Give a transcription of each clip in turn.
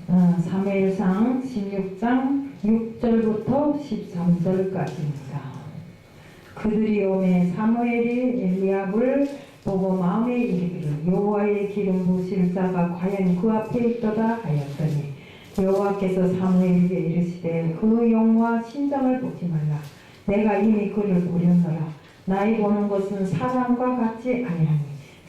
사무엘상 16장 6절부터 13절까지입니다. 그들이 오매 사무엘이 엘리압을 보고 마음에 이르기를 여호와의 기름 부으실 자가 과연 그 앞에 있도다 하였더니 여호와께서 사무엘에게 이르시되 그 영과 신장을 보지 말라. 내가 이미 그를 보렸노라. 나의 보는 것은 사람과 같지 아니하니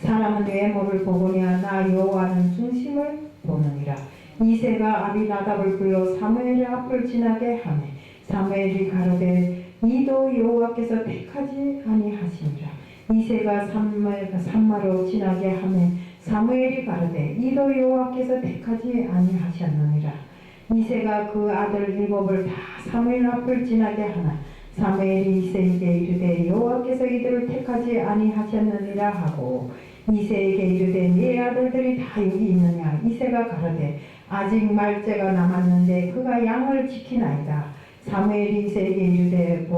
사람은 외모를 보거니와 나 여호와는 중심을 보느니라. 이새가 아비나답을 불러 사무엘의 앞을 지나게 하매 사무엘이 가로되 이도 여호와께서 택하지 아니하시니라. 이새가 산마로 지나게 하매 사무엘이 가로되 이도 여호와께서 택하지 아니하셨느니라. 이새가 그 아들 일곱을 다 사무엘 앞을 지나게 하나 사무엘이 이새에게 이르되 여호와께서 이들을 택하지 아니하셨느니라 하고 이새에게 이르되 네 아들들이 다 여기 있느냐. 이새가 가로되 아직 말째가 남았는데 그가 양을 지키나이다. 사무엘이 이새에게 이르되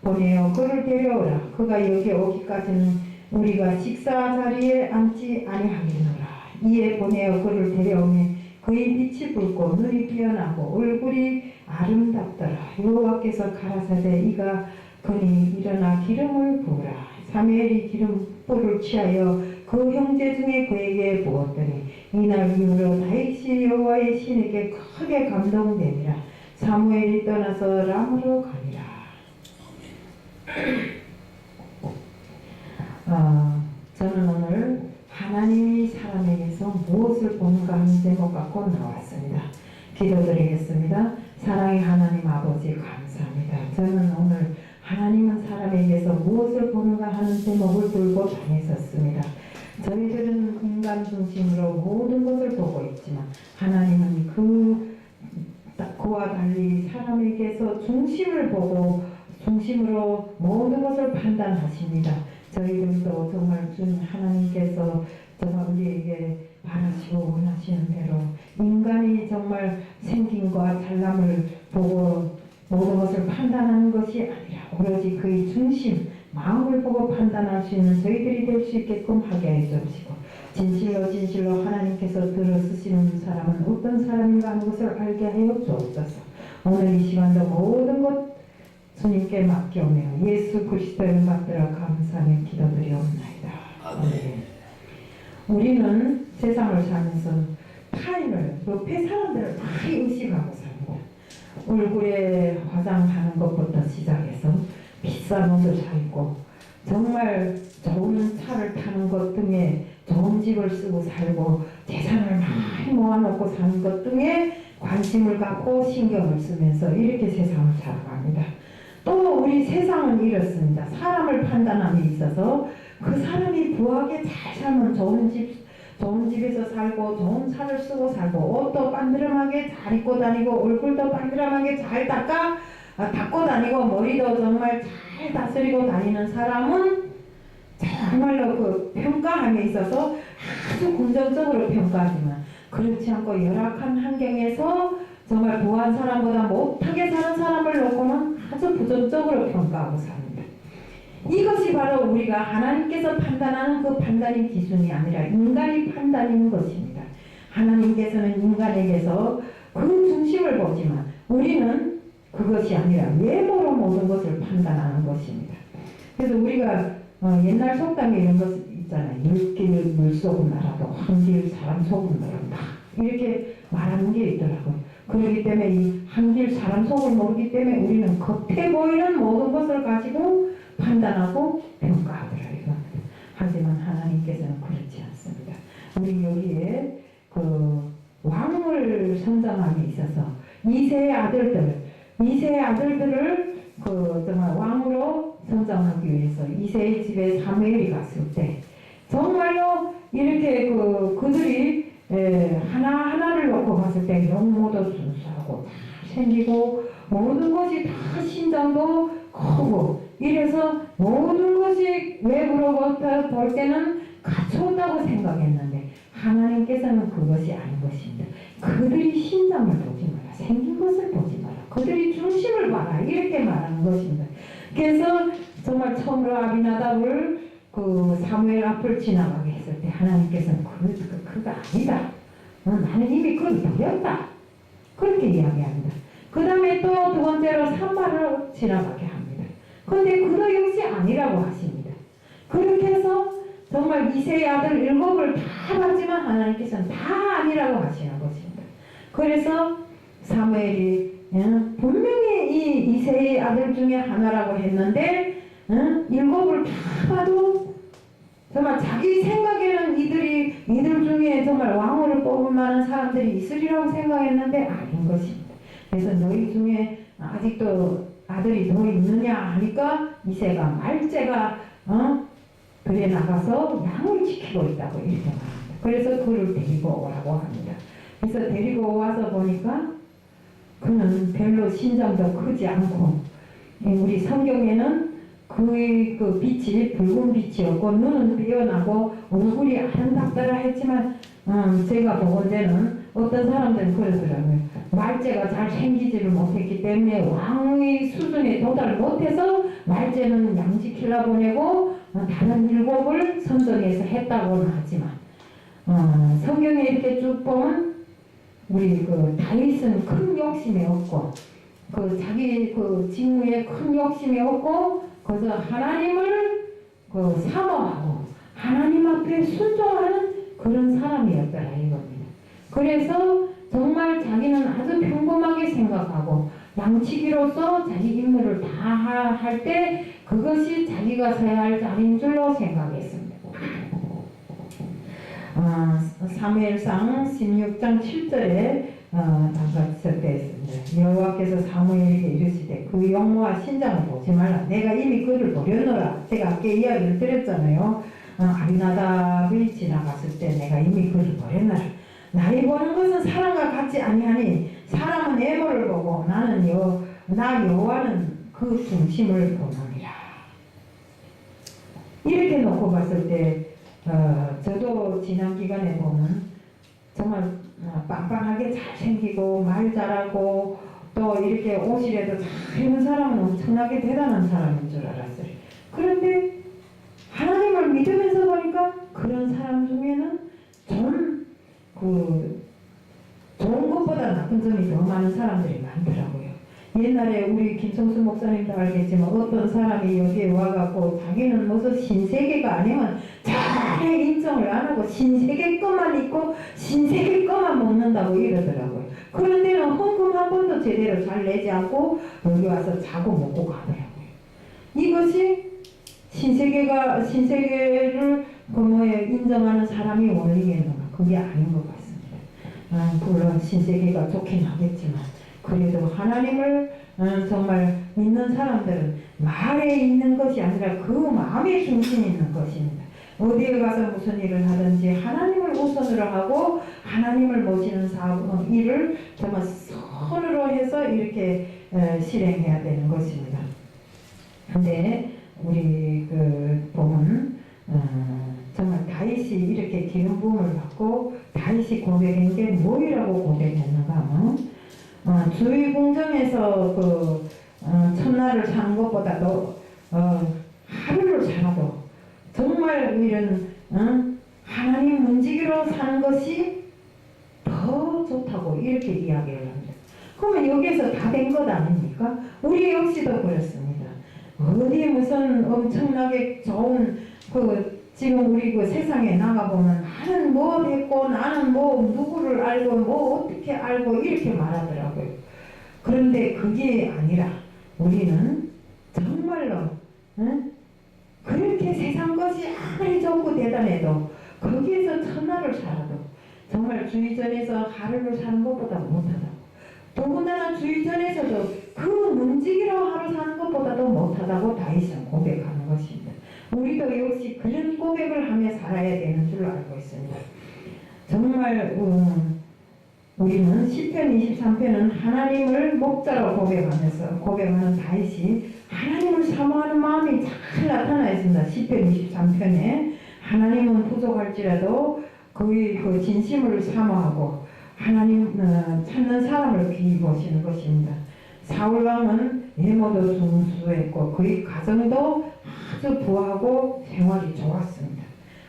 보내어 그를 데려오라. 그가 여기 오기까지는 우리가 식사 자리에 앉지 아니하겠노라. 이에 보내어 그를 데려오매 그의 빛이 붉고 눈이 피어나고 얼굴이 아름답더라. 여호와께서 가라사대 이가 그니 일어나 기름을 부으라. 사무엘이 기름불을 취하여 그 형제 중에 그에게 부었더니 이날 이후로 다윗이 여호와의 신에게 크게 감동되니라. 사무엘이 떠나서 람으로 가니라. 저는 오늘 하나님이 사람에게서 무엇을 보는가 하는 제목 갖고 나왔습니다. 기도드리겠습니다. 사랑의 하나님 아버지 감사합니다. 저는 오늘 하나님은 사람에게서 무엇을 보는가 하는 제목을 들고 다녔었습니다. 저희들은 인간 중심으로 모든 것을 보고 있지만 하나님은 그와 달리 사람에게서 중심을 보고 중심으로 모든 것을 판단하십니다. 저희들도 정말 준 하나님께서 정말 우리에게 바라시고 원하시는 대로 인간이 정말 생김과 잘남을 보고 모든 것을 판단하는 것이 아니라 오로지 그의 중심, 마음을 보고 판단할 수 있는 저희들이 될 수 있게끔 하게 해주시고 진실로 하나님께서 들어쓰시는 사람은 어떤 사람인가 하는 것을 알게 하여 주옵소서. 오늘 이 시간도 모든 것 주님께 맡겨오며 예수 그리스도를 받들어 감사하며 기도드리옵나이다. 아멘. 우리는 세상을 살면서 타인을, 옆에 사람들을 다 의식하고 삽니다. 얼굴에 화장하는 것부터 시작해서 비싼 옷을 사입고 정말 좋은 차를 타는 것 등에 좋은 집을 쓰고 살고 재산을 많이 모아놓고 사는 것 등에 관심을 갖고 신경을 쓰면서 이렇게 세상을 살아갑니다. 또 우리 세상은 이렇습니다. 사람을 판단함에 있어서 그 사람이 부하게 잘 살면 좋은 집에서 살고 좋은 차를 쓰고 살고 옷도 반드름하게 잘 입고 다니고 얼굴도 반드름하게 잘 닦고 다니고 머리도 정말 잘 다스리고 다니는 사람은 정말로 그 평가함에 있어서 아주 긍정적으로 평가하지만 그렇지 않고 열악한 환경에서 정말 부한 사람보다 못하게 사는 사람을 놓고는 아주 부정적으로 평가하고 삽니다. 이것이 바로 우리가 하나님께서 판단하는 그 판단의 기준이 아니라 인간의 판단인 것입니다. 하나님께서는 인간에게서 그 중심을 보지만 우리는 그것이 아니라 외모로 모든 것을 판단하는 것입니다. 그래서 우리가 옛날 속담에 이런 것 있잖아요. 물길 물속은 알아도 한길 사람 속은 모른다. 이렇게 말하는 게 있더라고요. 그렇기 때문에 이 한길 사람 속을 모르기 때문에 우리는 겉에 보이는 모든 것을 가지고 판단하고 평가하더라고요. 하지만 하나님께서는 그렇지 않습니다. 우리 여기에 그 왕을 선정함에 있어서 이새의 아들들을 그 정말 왕으로 선정하기 위해서 이새의 집에 사무엘이 갔을 때 정말로 이렇게 그들이 하나하나를 놓고 봤을 때 영모도 순수하고 다 생기고 모든 것이 다 신장도 크고 이래서 모든 것이 외부로부터 볼 때는 갖췄다고 생각했는데 하나님께서는 그것이 아닌 것입니다. 그들이 신장을 보지 마라. 생긴 것을 보지 마라. 그들이 중심을 봐라. 이렇게 말하는 것입니다. 그래서 정말 처음으로 아비나답을 그 사무엘 앞을 지나가게 했을 때 하나님께서는 그가 아니다. 나는 이미 그걸 버렸다. 그렇게 이야기합니다. 그 다음에 또 두 번째로 산마를 지나가게 합니다. 그런데 그도 역시 아니라고 하십니다. 그렇게 해서 정말 이세의 아들 7을 다 받지만 하나님께서는 다 아니라고 하시는 것입니다. 그래서 사무엘이 분명히 이 이세의 아들 중에 하나라고 했는데 7을 다 봐도 정말 자기 생각에는 이들 중에 정말 왕으로 뽑을 만한 사람들이 있으리라고 생각했는데 아닌 것입니다. 그래서 너희 중에 아직도 아들이 더 있느냐 하니까 이세가 말째가 들에 나가서 양을 지키고 있다고 이렇게 말합니다. 그래서 그를 데리고 오라고 합니다. 그래서 데리고 와서 보니까 그는 별로 신장도 크지 않고 우리 성경에는 그 빛이 붉은 빛이었고 눈은 삐어나고 얼굴이 아름답더라 했지만 제가 보건 데는 어떤 사람들은 그러더라고요. 말째가 잘 생기지를 못했기 때문에 왕의 수준에 도달 못해서 말째는 양 지키려 보내고 다른 7을 선정해서 했다고는 하지만 성경에 이렇게 쭉 보면 우리 그 다윗은 큰 욕심이 없고 그 자기 그 직무에 큰 욕심이 없고 그래서 하나님을 그 사모하고 하나님 앞에 순종하는 그런 사람이었더라 이겁니다. 그래서 정말 자기는 아주 평범하게 생각하고 양치기로서 자기 임무를 다 할 때 그것이 자기가 서야 할 자리인 줄로 생각했습니다. 사무엘상 16장 7절에 답답했습니다. 여호와께서 사무엘에게 이르시되 그 영모와 신장을 보지 말라. 내가 이미 그를 버렸노라. 제가 아까 이야기를 드렸잖아요. 아비나답이 지나갔을 때 내가 이미 그를 버렸노라. 나이 보는 것은 사람과 같지 아니하니 사람은 애모를 보고 나는 나 여호와는 그 중심을 보느니라. 이렇게 놓고 봤을 때 저도 지난 기간에 보면 정말 빵빵하게 잘생기고 말 잘하고 또 이렇게 옷이라도 잘 입는 사람은 엄청나게 대단한 사람인 줄 알았어요. 그런데 하나님을 믿으면서 보니까 그런 사람 중에는 좀 좋은 것보다 나쁜 점이 더 많은 사람들이 많더라고요. 옛날에 우리 김성수 목사님도 알겠지만 어떤 사람이 여기에 와갖고 자기는 무슨 신세계가 아니면 잘 인정을 안 하고 신세계 것만 있고 신세계 것만 먹는다고 이러더라고요. 그런데는 헌금 한 번도 제대로 잘 내지 않고 여기 와서 자고 먹고 가더라고요. 이것이 신세계를 인정하는 사람이 원리겠는가? 그게 아닌 것 같습니다. 물론 신세계가 좋긴 하겠지만 그래도 하나님을 정말 믿는 사람들은 말에 있는 것이 아니라 그 마음에 중심이 있는 것입니다. 어디에 가서 무슨 일을 하든지 하나님을 우선으로 하고 하나님을 모시는 일을 정말 선으로 해서 이렇게 실행해야 되는 것입니다. 근데 우리 보면 정말 다윗이 이렇게 기름 부음을 받고 다윗이 고백한 게 뭐라고 고백했는가 하면 주의 궁정에서 첫날을 사는 것보다도 하루를 살아도 정말 이런 하나님 문지기로 사는 것이 더 좋다고 이렇게 이야기를 합니다. 그러면 여기에서 다 된 것 아닙니까? 우리 역시도 그렇습니다. 어디 무슨 엄청나게 좋은 지금 우리 세상에 나가보면 나는 뭐 했고 나는 뭐 누구를 알고 뭐 어떻게 알고 이렇게 말하더라고요. 그런데 그게 아니라 우리는 정말로 그렇게 세상 것이 아무리 좋고 대단해도 거기에서 천하를 살아도 정말 주의전에서 하루를 사는 것보다 못하다고, 더군다나 주의전에서도 그 문지기로 하루 사는 것보다도 못하다고 다윗은 고백하는 것입니다. 우리도 역시 그런 고백을 하며 살아야 되는 줄로 알고 있습니다. 정말 우리는 시편 23편은 하나님을 목자로 고백하는 다윗이 하나님을 사모하는 마음이 잘 나타나 있습니다. 시편 23편에 하나님은 부족할지라도 그 진심을 사모하고 하나님 찾는 사람을 귀히 보시는 것입니다. 사울왕은 외모도 준수했고 그의 가정도 아주 부하고 생활이 좋았습니다.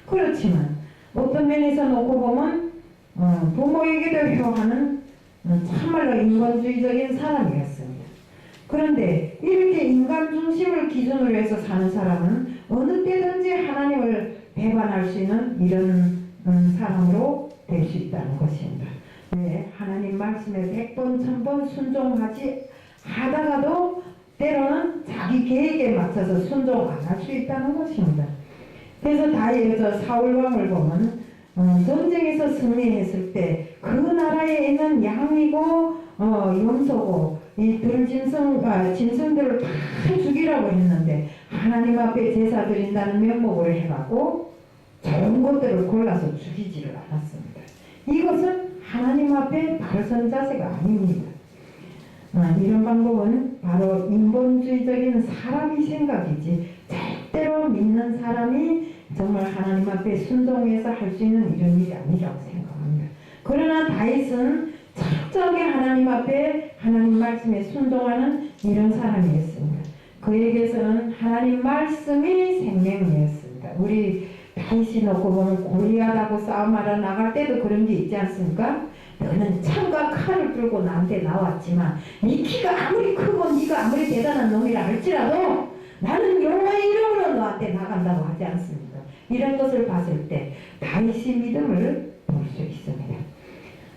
그렇지만 어떤 면에서 놓고 보면 부모에게도 효하는 참말로 인간주의적인 사람이었습니다. 그런데 이렇게 인간 중심을 기준으로 해서 사는 사람은 어느 때든지 하나님을 배반할 수 있는 이런 사람으로 될 수 있다는 것입니다. 네, 하나님 말씀에 100번 1000번 순종하지 하다가도 때로는 자기 계획에 맞춰서 순종 안 할 수 있다는 것입니다. 그래서 사울 왕을 보면 전쟁에서 승리했을 때 그 나라에 있는 양이고 염소고 이 짐승들을 다 죽이라고 했는데 하나님 앞에 제사 드린다는 명목으로 해갖고 좋은 것들을 골라서 죽이지를 않았습니다. 이것은 하나님 앞에 바로 선 자세가 아닙니다. 이런 방법은 바로 인본주의적인 사람의 생각이지 절대로 믿는 사람이 정말 하나님 앞에 순종해서 할 수 있는 이런 일이 아니라고 생각합니다. 그러나 다윗은 철저하게 하나님 앞에 하나님 말씀에 순종하는 이런 사람이었습니다. 그에게서는 하나님 말씀이 생명이었습니다. 우리 다윗이 놓고 보면 골리앗하고 싸움하러 나갈 때도 그런 게 있지 않습니까? 너는 창과 칼을 들고 나한테 나왔지만 네 키가 아무리 크고 네가 아무리 대단한 놈이라 할지라도 나는 여호와의 이름으로 너한테 나간다고 하지 않습니까? 이런 것을 봤을 때 다윗의 믿음을 볼 수 있습니다.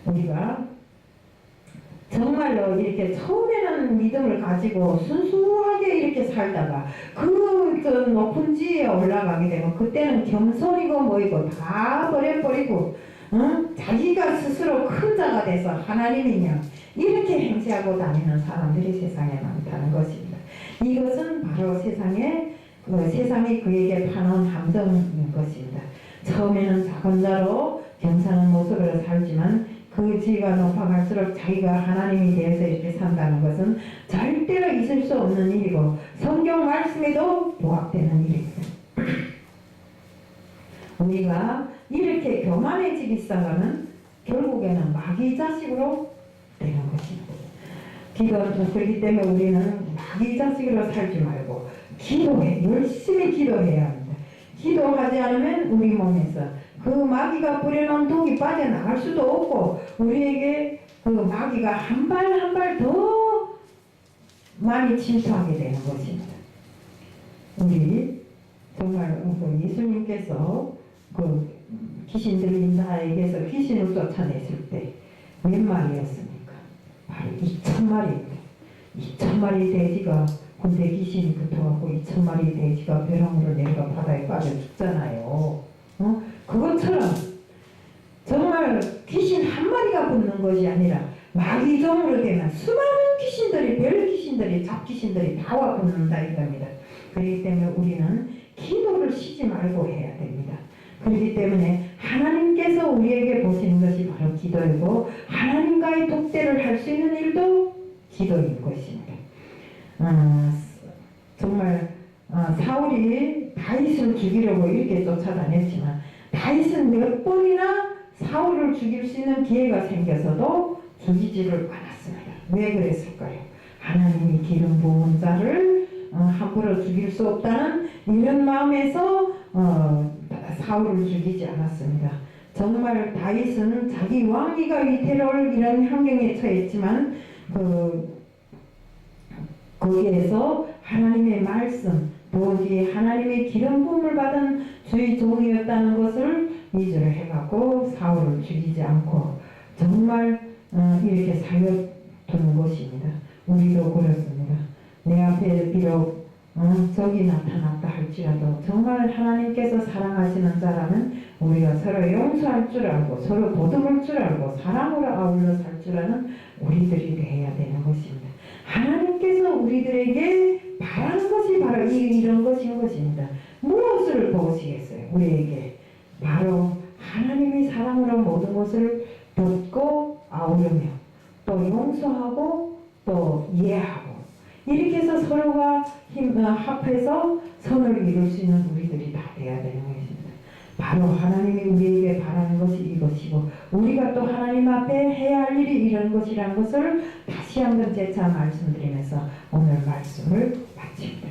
우리가 정말로 이렇게 처음에는 믿음을 가지고 순수하게 이렇게 살다가 그 높은 지위에 올라가게 되면 그때는 겸손이고 뭐이고 다 버려버리고 자기가 스스로 큰 자가 돼서 하나님이냐 이렇게 행세하고 다니는 사람들이 세상에 많다는 것입니다. 이것은 바로 세상이 그에게 파놓은 함정인 것입니다. 처음에는 작은 자로 겸손한 모습으로 살지만 그 지위가 높아갈수록 자기가 하나님이 되어서 이렇게 산다는 것은 절대로 있을 수 없는 일이고 성경 말씀에도 부합되는 일입니다. 우리가 이렇게 교만해지기 시작하면 결국에는 마귀 자식으로 되는 것입니다. 그렇기 때문에 우리는 마귀 자식으로 살지 말고 열심히 기도해야 합니다. 기도하지 않으면 우리 몸에서 그 마귀가 뿌려놓은 독이 빠져나갈 수도 없고 우리에게 그 마귀가 한 발 한 발 더 많이 침투하게 되는 것입니다. 우리 정말 예수님께서 그 귀신 들린 자에게서 귀신을 쫓아냈을 때 몇 마리였습니까? 바로 2000마리입니다. 2000마리 돼지가 군대 귀신이 붙어갖고 2000마리 돼지가 벼랑으로 내려가 바다에 빠져 죽잖아요. 그것처럼 정말 귀신 한 마리가 붙는 것이 아니라 마귀종으로 되면 수많은 귀신들이 별 귀신들이 잡귀신들이 다 와 붙는다 이겁니다. 그렇기 때문에 우리는 기도를 쉬지 말고 해야 됩니다. 그렇기 때문에 하나님께서 우리에게 보시는 것이 바로 기도이고 하나님과의 독대를 할 수 있는 일도 기도인 것입니다. 정말 사울이 다윗을 죽이려고 이렇게 쫓아다녔지만 다윗은 몇 번이나 사울을 죽일 수 있는 기회가 생겨서도 죽이지를 않았습니다. 왜 그랬을까요? 하나님이 기름 부은 자를 함부로 죽일 수 없다는 이런 마음에서 사울을 죽이지 않았습니다. 정말 다윗은 자기 왕위가 위태로울 이런 환경에 처했지만 거기에서 하나님의 말씀 또 뒤에 하나님의 기름 부음을 받은 주의 종이었다는 것을 위주로 해갖고 사울을 죽이지 않고 정말 이렇게 살려두는 것입니다. 우리도 그렇습니다. 내 앞에 비록 적이 나타났다 할지라도 정말 하나님께서 사랑하시는 자라면 우리가 서로 용서할 줄 알고 서로 보듬을 줄 알고 사랑으로 아울러 살 줄 아는 우리들이 되어야 되는 것입니다. 하나님께서 우리들에게 바라는 것이 바로 이런 것인 것입니다. 무엇을 보시겠어요? 우리에게 바로 하나님의 사랑으로 모든 것을 돕고 아우르며 또 용서하고 또 이해하고 이렇게 해서 서로가 합해서 선을 이룰 수 있는 우리들이 다 되어야 되는 것입니다. 바로 하나님이 우리에게 바라는 것이 이것이고 우리가 또 하나님 앞에 해야 할 일이 이런 것이라는 것을 다시 한번 재차 말씀드리면서 오늘 말씀을 마칩니다.